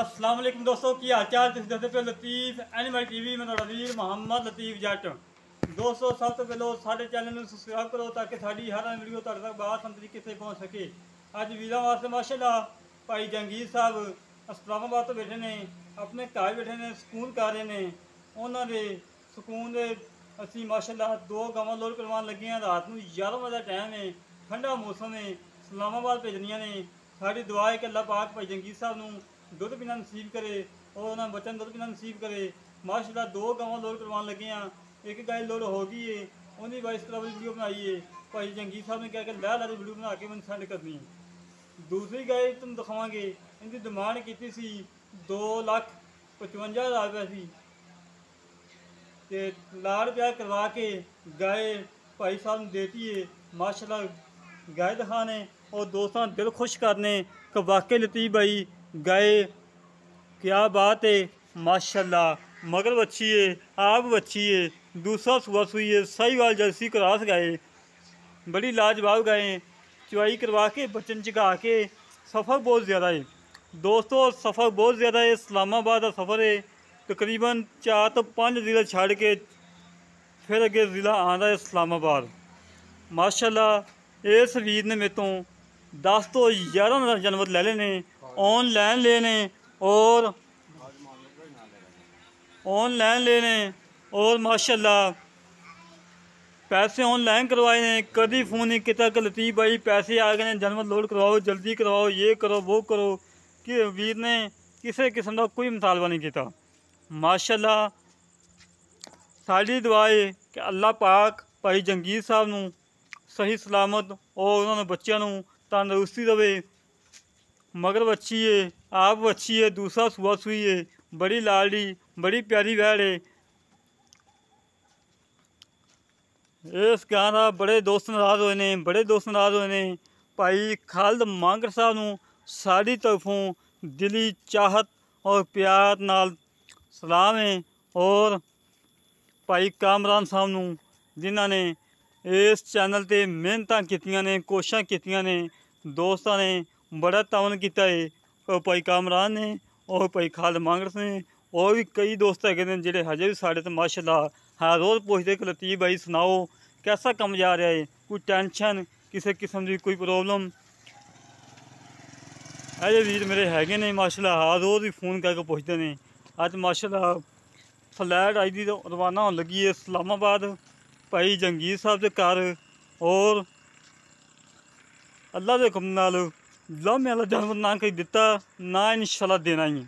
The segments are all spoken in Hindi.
अस्सलाम वालेकुम दोस्तों की हाल चाल तुम देखते पे लतीफ एनिमल टीवी में ਤੁਹਾਡਾ ਵੀਰ ਮੁਹੰਮਦ ਲਤੀਫ ਜੱਟ ਦੋਸਤੋ ਸਭ ਤੋਂ ਪਹਿਲਾਂ ਸਾਡੇ ਚੈਨਲ ਨੂੰ ਸਬਸਕ੍ਰਾਈਬ ਕਰੋ ਤਾਂ ਕਿ ਸਾਡੀ ਹਰ ਵੀਡੀਓ ਤੁਹਾਡੇ ਤੱਕ ਬਾਸਾਨ ਤਰੀਕੇ से पहुंच सके। ਅੱਜ ਵੀਰਾਂ ਵਾਸਤੇ ਮਾਸ਼ਾਅੱਲਾ ਭਾਈ ਜੰਗੀਰ ਸਾਹਿਬ ਇਸਲਾਮਾਬਾਦ ਤੋਂ ਬੈਠੇ ਨੇ, ਆਪਣੇ ਘਰ ਬੈਠੇ ਨੇ, ਸਕੂਨ ਕਰ ਰਹੇ ਨੇ। ਉਹਨਾਂ ਦੇ ਸਕੂਨ ਦੇ ਅਸੀਂ ਮਾਸ਼ਾਅੱਲਾ 2 ਗਾਵਾਂ ਲੋਡ ਕਰਵਾਉਣ ਲੱਗੇ ਹਾਂ। ਰਾਤ ਨੂੰ 11 ਵਜੇ ਦਾ ਟਾਈਮ ਹੈ, ਠੰਡਾ ਮੌਸਮ ਹੈ, ਇਸਲਾਮਾਬਾਦ ਭੇਜਣੀਆਂ ਨੇ। ਸਾਡੀ ਦੁआ है कि अल्लाह पाक भाई जंगीर साहब ਨੂੰ दुध पीना नसीब करे और उन्होंने बच्चों दुध पीना नसीब करे। माशाल्लाह 2 गावां लोड करवाने लगे हैं, एक गाय लोड हो गई है, उन्हें 22 करा वीडियो बनाई है। भाई जंगीर साहब ने कहा कि ला वीडियो बना के मैंने सेंड करनी है। दूसरी गाय तुम दिखावांगे, इनकी डिमांड की सी 2,55,000 रुपये सी, लाड़ प्यार करवा के गाय भाई साहब ने देती है। माशाल्लाह गाय दिखाने और दोस्तों दिल खुश करने कि वाकई लतीफ़ भाई गाय क्या बात है माशाल्लाह। मगर बच्ची है, आप बच्ची है, दूसरा सुबह सुई है, सही वाल जर्सी क्रॉस गाय, बड़ी लाजवाब गाय। चुवाई करवा के बच्चन चगा के सफ़र बहुत ज़्यादा है दोस्तों, सफ़र बहुत ज़्यादा है। इस्लामाबाद का सफ़र है, तकरीबन 4 तो 5 ज़िले छड़ के फिर अगे ज़िला आंदा है इस्लामाबाद। माशाल्लाह इस वीर ने मेरे तो 10 तो 11 जानवर ले लेने, ऑनलाइन लेने और माशाल्लाह पैसे ऑनलाइन करवाए ने। कभी फ़ोन नहीं किया कि लतीफ़ भाई पैसे आ गए हैं, जानवर लोड करवाओ, जल्दी करवाओ, ये करो वो करो, कि वीर ने किसी किस्म का कोई मुतालबा नहीं किया। माशाल्लाह साड़ी दुआ है कि अल्लाह पाक भाई जंगीर साहब नूं सही सलामत और उन्होंने बच्चों नूं तंदुरुस्ती देवे। मगर बच्ची है, आप बच्ची है, दूसरा सुबह सुई है, बड़ी लाडली बड़ी प्यारी वैड़ है। इस गां का बड़े दोस्त नाराज़ होए ने, बड़े दोस्त नाराज़ होए ने। भाई खालिद मांगर साहब नूं साड़ी तरफों दिली चाहत और प्यार नाल सलाम है। और भाई कामरान साहब नूं जिन्हां ने इस चैनल ते मेहनतां कीतियां ने, कोशिशां कीतियां ने, दोस्तां ने बड़ा तावन किया है। और भाई कामरान ने और भाई खालिद मांगरस ने और भी कई दोस्त है जिहड़े हजे भी साढ़े तो माशाल्लाह हर रोज़ पूछते कि लतीफ़ भाई सुनाओ कैसा कम जा रहा है, कोई टेंशन किसी किस्म की कोई प्रॉब्लम। अजे वीर मेरे हैगे ने माशाल्लाह हर रोज़ ही फ़ोन करके पूछते हैं। अज माशाल्लाह फ्लैट आई दी रवाना होने लगी है इस्लामाबाद भाई जंगीर साहब के घर। और अल्लाह के हुक्म नाल लामे वाला जानवर ना कहीं दिता ना इंशाल्लाह देना ही।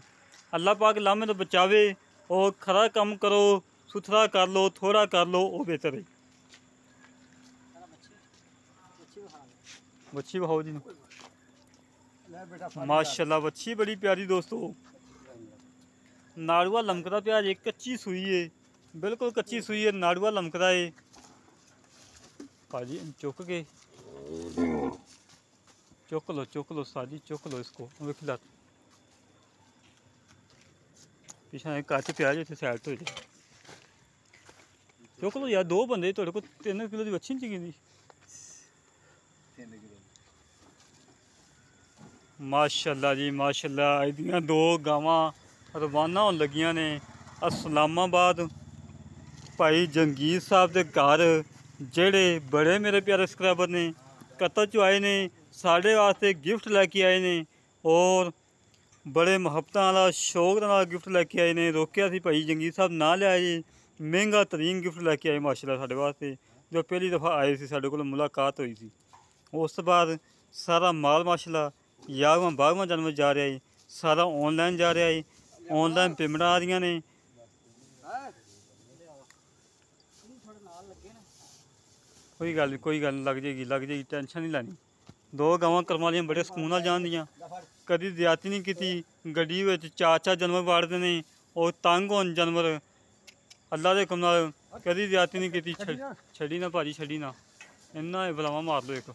अल्लाह पाक लामे तो बचावे और खरा काम करो, सुथरा कर लो, थोड़ा कर लो, वो बेहतर है। बच्ची बहाओ जी माशाल्लाह, बच्ची बड़ी प्यारी दोस्तों। नाड़ुआ लमकदा पिया, एक कच्ची सुई है, बिल्कुल कच्ची सुई है, नाड़ुआ लमकदा है। भाजी चुक के चुक लो साजी, चुक लो इसको, खिला पिछा कच पिया जो सैड तो चुक लो यार। 2 बंदे थोड़े को 3 किलो की बच्ची नहीं चाहिए। माशाल्लाह जी माशाल्लाह, इहदियां 2 गावां रवाना होने लगियां ने इस्लामाबाद भाई जंगीर साहब के घर। जेड़े बड़े मेरे प्यारे सब्सक्राइबर ने कतर चो आए ने, साढ़े वास्ते गिफ्ट लैके आए ने और बड़े मुहब्बत वाला शौक नाल गिफ्ट लैके आए ने। रोकिया सी भाई जंगीर साहब ना लिया, महंगा तरीन गिफ्ट लैके आए माशाल्लाह साढ़े वास्ते। जो पहली दफ़ा आए सी साढ़े कोल मुलाकात हुई सी, उस तो बाद सारा माल माशाल्लाह 11वां जानवर जा रहा है, सारा ऑनलाइन जा रहा है, ऑनलाइन पेमेंट आ रही ने। कोई गल लग जाएगी, टेंशन नहीं लैनी। 2 गावां करवा लियां बड़े सुकून नाल जान दियां, कभी ज्यादती नहीं की। गड्डी विच 4 जानवर वाड़दे ने और तंग होन जानवर। अल्लाह के हुक्म नाल कभी ज्यादती नहीं की। छड़ी ना भाजी, छड़ी ना, इन्ना बुलावा मार लो एक।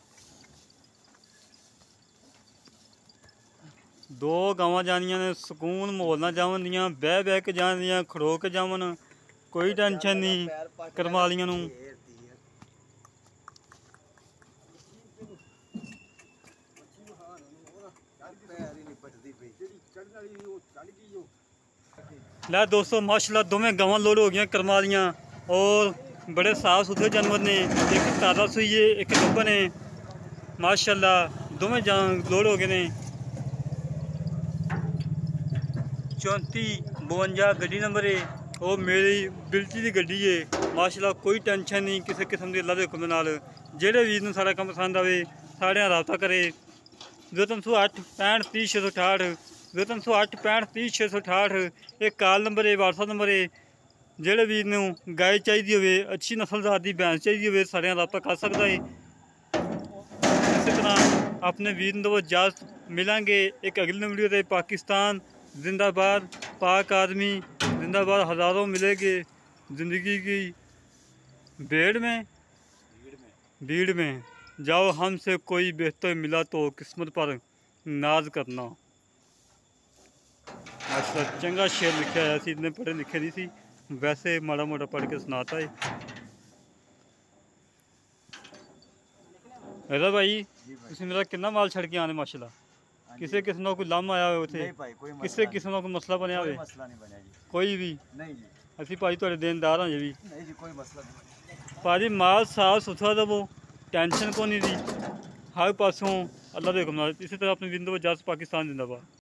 2 गावां जानियां ने, सुकून मोल ना जावन दियां, बह के जान दियां, खड़ो के जावन, कोई टेंशन नहीं करमालियां नूं। पैर ही नहीं पटती पई। लै दोस्तों माशाल्लाह दोवें गवां लोड हो गई करम वालियां और बड़े साफ सुथरे जानवर ने। एक ताज़ा सूई है, एक गब्बन है। माशाल्लाह दोवें लोड हो गए ने। 3452 गड्डी नंबर है और मेरी बिल्टी की गड्डी है। माशाल्लाह कोई टेंशन नहीं किसी किस्म की, अल्लाह के हुक्म नाल। जेड़े वीर नूं साडा काम पसंद आवे साढ़े नाल राबता करे। 0308 65 30 668 0308 65 30 668 एक कॉल नंबर है, व्हाट्सअप नंबर है। जेड़े वीर नूं गाय चाहिए होवे, अच्छी नस्ल जात दी भैंस चाहिए होवे, साढ़े नाल राबता कर सकदा है। इस तरह अपने वीर नूं इजाजत मिलांगे एक अगली वीडियो ते। पाकिस्तान जिंदाबाद, पाक आदमी जिंदाबाद। हज़ारों मिलेंगे ज़िंदगी की भीड़ में। जाओ हमसे कोई बेहतर मिला तो किस्मत पर नाज करना। अच्छा चंगा शेर लिखा है, इतने पढ़े लिखे नहीं सी, वैसे माड़ा मोटा पढ़ के सुनाता है। हेलो भाई, तुम मेरा कितना माल छड़ के आने माशाल्लाह। किसी किस्म का कोई लम आया हो, किसी किस्म का कोई मसला बनया हो? कोई भी नहीं जी, असी भाई थोड़े देनदार हाँ जी भी नहीं जी, कोई मसला नहीं भाजी। माल साफ सुथरा दवो, टेंशन को नहीं दी हर पासों, अल्लाह के हुक्म नाल। इसी तरह अपने जिंदगी में पाकिस्तान जिंदाबाद।